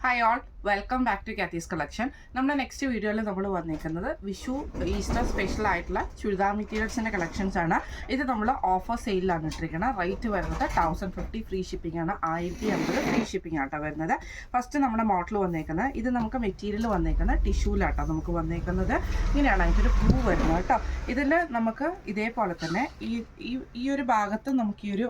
Hi all, welcome back to Kathi's collection. നമ്മുടെ next വീഡിയോയിൽ നമ്മൾ വന്നിരിക്കുന്നത് വിഷു ഈസ്റ്റർ സ്പെഷ്യൽ ആയിട്ടുള്ള ചുരിദാർ മെറ്റീരിയൽസിൻ്റെ കളക്ഷൻസ് ആണ്. ഇത് നമ്മൾ ഓഫർ സെയിലാണ് ഇട്ടിരിക്കുന്നത്. റേറ്റ് വരുന്നത് 1050 ഫ്രീ ഷിപ്പിംഗ് ആണ്. 1050 ഫ്രീ ഷിപ്പിംഗ് ആട്ടോ വരുന്നത്. ഫസ്റ്റ് നമ്മുടെ മോഡൽ വന്നേക്കുന്നത് ഇത് നമുക്ക് മെറ്റീരിയൽ വന്നേക്കുന്നത് ടിഷ്യൂലാട്ടോ നമുക്ക് വന്നേക്കുന്നത്. ഇങ്ങനെയാണ് അതിൻ്റെ ഒരു വ്യൂ വരുന്നത് കേട്ടോ. ഇതിൽ നമുക്ക് ഇതേപോലെ തന്നെ ഈ ഒരു ഭാഗത്ത് നമുക്ക് ഈ ഒരു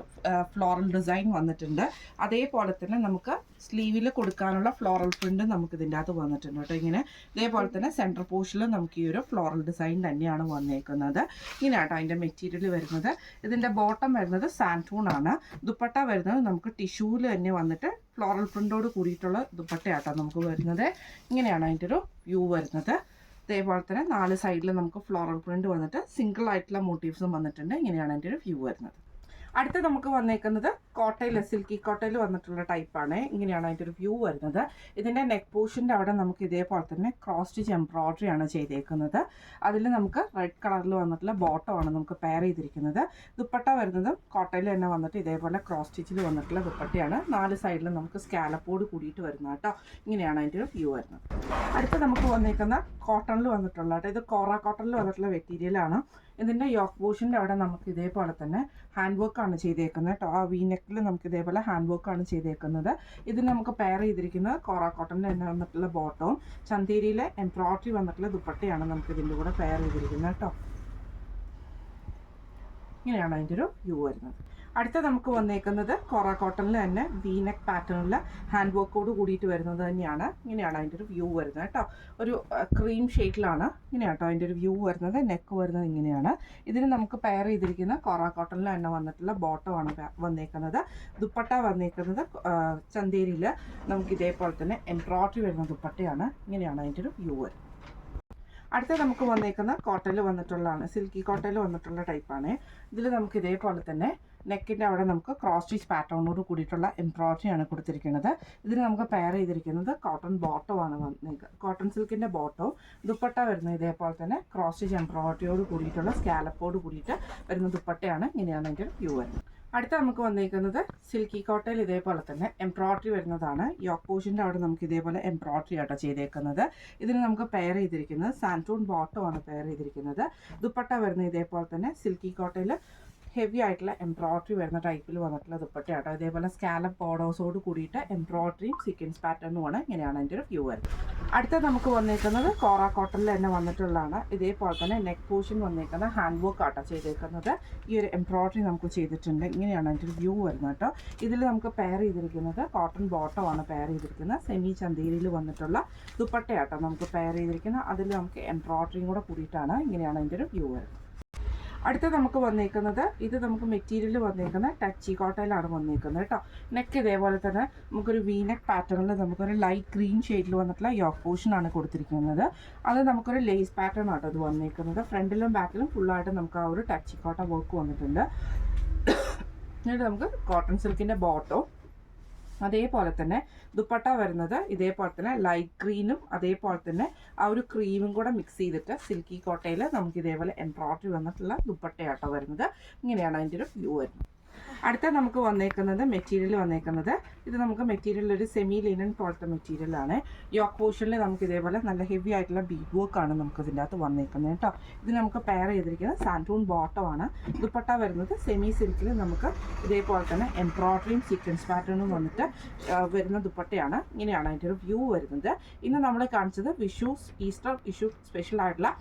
ഫ്ലോറൽ ഡിസൈൻ വന്നിട്ടുണ്ട്. അതേപോലെ തന്നെ നമുക്ക് സ്ലീവിൽ കൊടുക്കാനുള്ള ഫ്ലോറൽ പ്രിന്റ് നമുക്ക് ഇതിൻ്റെ അകത്ത് വന്നിട്ടുണ്ട് കേട്ടോ. ഇങ്ങനെ ഇതേപോലെ തന്നെ സെൻറ്റർ പോർഷനിൽ നമുക്ക് ഈ ഒരു ഫ്ലോറൽ ഡിസൈൻ തന്നെയാണ് വന്നേക്കുന്നത്. ഇങ്ങനെയാട്ടോ അതിൻ്റെ മെറ്റീരിയൽ വരുന്നത്. ഇതിൻ്റെ ബോട്ടം വരുന്നത് സാൻറ്റൂൺ ആണ്. ദുപ്പട്ട വരുന്നത് നമുക്ക് ടിഷ്യൂവിൽ തന്നെ വന്നിട്ട് ഫ്ലോറൽ പ്രിന്റോട് കൂടിയിട്ടുള്ള ദുപ്പട്ടയാട്ടോ നമുക്ക് വരുന്നത്. ഇങ്ങനെയാണ് അതിൻ്റെ ഒരു വ്യൂ വരുന്നത്. അതേപോലെ തന്നെ 4 സൈഡിൽ നമുക്ക് ഫ്ലോറൽ പ്രിന്റ് വന്നിട്ട് സിംഗിൾ ആയിട്ടുള്ള മോട്ടീവ്സും വന്നിട്ടുണ്ട്. ഇങ്ങനെയാണ് അതിൻ്റെ ഒരു വ്യൂ വരുന്നത്. അടുത്ത് നമുക്ക് വന്നേക്കുന്നത് കോട്ടയിൽ സിൽക്കി കോട്ടയിൽ വന്നിട്ടുള്ള ടൈപ്പാണ്. ഇങ്ങനെയാണ് അതിൻ്റെ ഒരു വ്യൂ വരുന്നത്. ഇതിൻ്റെ നെക്ക് പോർഷൻ്റെ അവിടെ നമുക്ക് ഇതേപോലെ തന്നെ ക്രോസ് സ്റ്റിച്ച് എംബ്രോയ്ഡറി ആണ് ചെയ്തേക്കുന്നത്. അതിൽ നമുക്ക് റെഡ് കളറിൽ വന്നിട്ടുള്ള ബോട്ടമാണ് നമുക്ക് പെയർ ചെയ്തിരിക്കുന്നത്. ദുപ്പട്ട വരുന്നത് കോട്ടയിൽ തന്നെ വന്നിട്ട് ഇതേപോലെ ക്രോസ് സ്റ്റിച്ചിൽ വന്നിട്ടുള്ള ദുപ്പട്ടയാണ്. 4 സൈഡിൽ നമുക്ക് സ്കാലപ്പോട് കൂടിയിട്ട് വരുന്നത് കേട്ടോ. ഇങ്ങനെയാണ് അതിൻ്റെ ഒരു വ്യൂ വരുന്നത്. അടുത്ത് നമുക്ക് വന്നേക്കുന്ന കോട്ടണിൽ വന്നിട്ടുള്ള കേട്ടോ. ഇത് കോറ കോട്ടണിൽ വന്നിട്ടുള്ള മെറ്റീരിയലാണ്. ഇതിൻ്റെ യോക്ക് പോർഷൻ്റെ അവിടെ നമുക്ക് ഇതേപോലെ തന്നെ ഹാൻഡ് വർക്കാണ് ചെയ്തേക്കുന്നത് കേട്ടോ. ആ വി നെക്കിൽ നമുക്ക് ഇതേപോലെ ഹാൻഡ് വർക്കാണ് ചെയ്തേക്കുന്നത്. ഇതിന് നമുക്ക് പെയർ ചെയ്തിരിക്കുന്നത് കോറ കോട്ടണിൽ തന്നെ വന്നിട്ടുള്ള ബോട്ടവും ചന്തേരിയിലെ എംബ്രോയ്ഡറി വന്നിട്ടുള്ള ദുപ്പട്ടയാണ് നമുക്ക് ഇതിൻ്റെ കൂടെ പെയർ ചെയ്തിരിക്കുന്നത് കേട്ടോ. ഇങ്ങനെയാണ് അതിൻ്റെ ഒരു വ്യൂ വരുന്നത്. അടുത്ത നമുക്ക് വന്നേക്കുന്നത് കോറ കോട്ടണിൽ തന്നെ വി നെക്ക് പാറ്റേണിൽ ഹാൻഡ് വർക്കോട് കൂടിയിട്ട് വരുന്നത് തന്നെയാണ്. ഇങ്ങനെയാണ് അതിൻ്റെ ഒരു വ്യൂ വരുന്നത് കേട്ടോ. ഒരു ക്രീം ഷെയ്ഡിലാണ് ഇങ്ങനെയാട്ടോ അതിൻ്റെ ഒരു വ്യൂ വരുന്നത്. നെക്ക് വരുന്നത് ഇങ്ങനെയാണ്. ഇതിന് നമുക്ക് പെയർ ചെയ്തിരിക്കുന്ന കോറ കോട്ടണിൽ തന്നെ വന്നിട്ടുള്ള ബോട്ടമാണ് വന്നേക്കുന്നത്. ദുപ്പട്ട വന്നേക്കുന്നത് ചന്തേരിയിൽ നമുക്ക് ഇതേപോലെ തന്നെ എംബ്രോയ്ഡറി വരുന്ന ദുപ്പട്ടയാണ്. ഇങ്ങനെയാണ് അതിൻ്റെ ഒരു വ്യൂ വരുന്നത്. അടുത്ത നമുക്ക് വന്നേക്കുന്ന കോട്ടയിൽ വന്നിട്ടുള്ളതാണ്, സിൽക്കി കോട്ടയിൽ വന്നിട്ടുള്ള ടൈപ്പാണ്. ഇതിൽ നമുക്ക് ഇതേപോലെ തന്നെ നെക്കിൻ്റെ അവിടെ നമുക്ക് ക്രോസ് സ്റ്റിച്ച് പാറ്റേണോട് കൂടിയിട്ടുള്ള എംബ്രോയ്ഡറി ആണ് കൊടുത്തിരിക്കുന്നത്. ഇതിന് നമുക്ക് പെയർ ചെയ്തിരിക്കുന്നത് കോട്ടൺ ബോട്ടമാണ് വന്നേക്കുക. കോട്ടൺ സിൽക്കിൻ്റെ ബോട്ടവും ദുപ്പട്ട വരുന്നത് ഇതേപോലെ തന്നെ ക്രോസ് സ്റ്റിച്ച് എംബ്രോയ്ഡറിയോട് കൂടിയിട്ടുള്ള സ്കാലപ്പോട് കൂടിയിട്ട് വരുന്ന ദുപ്പട്ടയാണ്. ഇങ്ങനെയാണ് അതിൻ്റെ വ്യൂ വരുന്നത്. അടുത്ത നമുക്ക് വന്നിരിക്കുന്നത് സിൽക്കി കോട്ടയിൽ ഇതേപോലെ തന്നെ എംബ്രോയ്ഡറി വരുന്നതാണ്. യോക്ക് പോർഷൻ്റെ അവിടെ നമുക്ക് ഇതേപോലെ എംബ്രോയ്ഡറി ആട്ടോ ചെയ്തേക്കുന്നത്. ഇതിന് നമുക്ക് പെയർ ചെയ്തിരിക്കുന്നത് സാൻറ്റൂൺ ബോട്ടമാണ് പെയർ ചെയ്തിരിക്കുന്നത്. ദുപ്പട്ട വരുന്നത് ഇതേപോലെ തന്നെ സിൽക്കി കോട്ടയിൽ ഹെവി ആയിട്ടുള്ള എംബ്രോയ്ഡറി വരുന്ന ടൈപ്പിൽ വന്നിട്ടുള്ള ദുപ്പട്ടയാട്ടോ. ഇതേപോലെ സ്കാലപ്പ് ബോർഡേഴ്സോട് കൂടിയിട്ട് എംബ്രോയ്ഡറിയും സീക്വൻസ് പാറ്റേണുമാണ്. ഇങ്ങനെയാണ് അതിൻ്റെ ഒരു വ്യൂ വരുന്നത്. അടുത്ത നമുക്ക് വന്നേക്കുന്നത് കോറ കോട്ടണിൽ തന്നെ വന്നിട്ടുള്ളതാണ്. ഇതേപോലെ തന്നെ നെക്ക് പോർഷൻ വന്നേക്കുന്നത് ഹാൻഡ് വർക്ക് ആട്ടോ ചെയ്തേക്കുന്നത്. ഈ ഒരു എംബ്രോയ്ഡറി നമുക്ക് ചെയ്തിട്ടുണ്ട്. ഇങ്ങനെയാണ് അതിൻ്റെ ഒരു വ്യൂ വരുന്നത് കേട്ടോ. ഇതിൽ നമുക്ക് പെയർ ചെയ്തിരിക്കുന്നത് കോട്ടൺ ബോട്ടമാണ് പെയർ ചെയ്തിരിക്കുന്നത്. സെമി ചന്തേരിയിൽ വന്നിട്ടുള്ള ദുപ്പട്ടയാട്ടോ നമുക്ക് പെയർ ചെയ്തിരിക്കുന്നത്. അതിൽ നമുക്ക് എംബ്രോയ്ഡറിയും കൂടെ കൂടിയിട്ടാണ്. ഇങ്ങനെയാണ് അതിൻ്റെ ഒരു വ്യൂ വരുന്നത്. അടുത്ത നമുക്ക് വന്നേക്കുന്നത് ഇത് നമുക്ക് മെറ്റീരിയൽ വന്നേക്കുന്നത് ടച്ചി കോട്ടയിലാണ് വന്നേക്കുന്നത് കേട്ടോ. നെക്ക് ഇതേപോലെ തന്നെ നമുക്കൊരു വി നെക്ക് പാറ്റേണിൽ നമുക്കൊരു ലൈറ്റ് ഗ്രീൻ ഷെയ്ഡിൽ വന്നിട്ടുള്ള യോക്ക് പോർഷനാണ് കൊടുത്തിരിക്കുന്നത്. അത് നമുക്കൊരു ലേസ് പാറ്റേൺ ആട്ടോ ഇത് വന്നേക്കുന്നത്. ഫ്രണ്ടിലും ബാക്കിലും ഫുള്ളായിട്ട് നമുക്ക് ആ ഒരു ടച്ചി കോട്ട വർക്ക് വന്നിട്ടുണ്ട്. എന്നിട്ട് നമുക്ക് കോട്ടൺ സിൽക്കിൻ്റെ ബോട്ടോ അതേപോലെ തന്നെ ദുപ്പട്ട വരുന്നത് ഇതേപോലെ തന്നെ ലൈറ്റ് ഗ്രീനും അതേപോലെ തന്നെ ആ ഒരു ക്രീമും കൂടെ മിക്സ് ചെയ്തിട്ട് സിൽക്കി കോട്ടയിൽ നമുക്ക് ഇതേപോലെ എംബ്രോയ്ഡറി വന്നിട്ടുള്ള ദുപ്പട്ടയാട്ടോ വരുന്നത്. ഇങ്ങനെയാണ് അതിൻ്റെ ഒരു വ്യൂ വരുന്നത്. അടുത്ത നമുക്ക് വന്നേക്കുന്നത് മെറ്റീരിയൽ വന്നേക്കുന്നത് ഇത് നമുക്ക് മെറ്റീരിയൽ ഒരു സെമി ലിനൻ പോലത്തെ മെറ്റീരിയലാണ്. യോക്ക് പോർഷനിൽ നമുക്ക് ഇതേപോലെ നല്ല ഹെവി ആയിട്ടുള്ള ബീഡ് വർക്കാണ് നമുക്ക് ഇതിൻ്റെ അകത്ത് വന്നേക്കുന്നത് കേട്ടോ. ഇത് നമുക്ക് പെയർ ചെയ്തിരിക്കുന്നത് സാൻറ്റൂൺ ബോട്ടമാണ്. ദുപ്പട്ട വരുന്നത് സെമി സിൽക്കിൽ നമുക്ക് ഇതേപോലെ തന്നെ എംബ്രോയ്ഡറിയും സീക്വൻസ് പാറ്റേണും വന്നിട്ട് വരുന്ന ദുപ്പട്ടയാണ്. ഇങ്ങനെയാണ് അതിൻ്റെ ഒരു വ്യൂ വരുന്നത്. ഇന്ന് നമ്മൾ കാണിച്ചത് ഈസ്റ്റർ വിഷു സ്പെഷ്യൽ ആയിട്ടുള്ള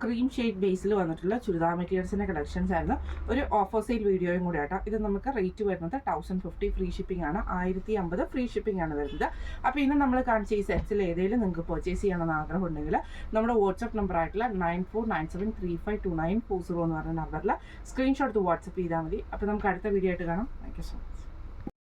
ക്രീം ഷെയ്ഡ് ബേസിൽ വന്നിട്ടുള്ള ചുരിദാർ മെറ്റീരിയൽസിൻ്റെ കളക്ഷൻസ് ആയിരുന്നു. ഒരു ഓഫർ സെയിൽ വീഡിയോയും കൂടെ ആട്ടോ. ഇത് നമുക്ക് റേറ്റ് വരുന്നത് 1050 ഫ്രീ ഷിപ്പിംഗ് ആണ്. 1050 ഫ്രീ ഷിപ്പിംഗ് ആണ് വരുന്നത്. അപ്പോൾ ഇന്ന് നമ്മൾ കാണിച്ച ഈ സെറ്റ്സിൽ ഏതെങ്കിലും നിങ്ങൾക്ക് പർച്ചേസ് ചെയ്യണമെന്ന് ആഗ്രഹം ഉണ്ടെങ്കിൽ നമ്മുടെ വാട്സപ്പ് നമ്പർ ആയിട്ടുള്ള 9497352940 എന്ന് പറഞ്ഞ നമ്പറിൽ സ്ക്രീൻഷോട്ട് വാട്സപ്പ് ചെയ്താൽ മതി. അപ്പോൾ നമുക്ക് അടുത്ത വീഡിയോ ആയിട്ട് കാണാം. Thank you so much.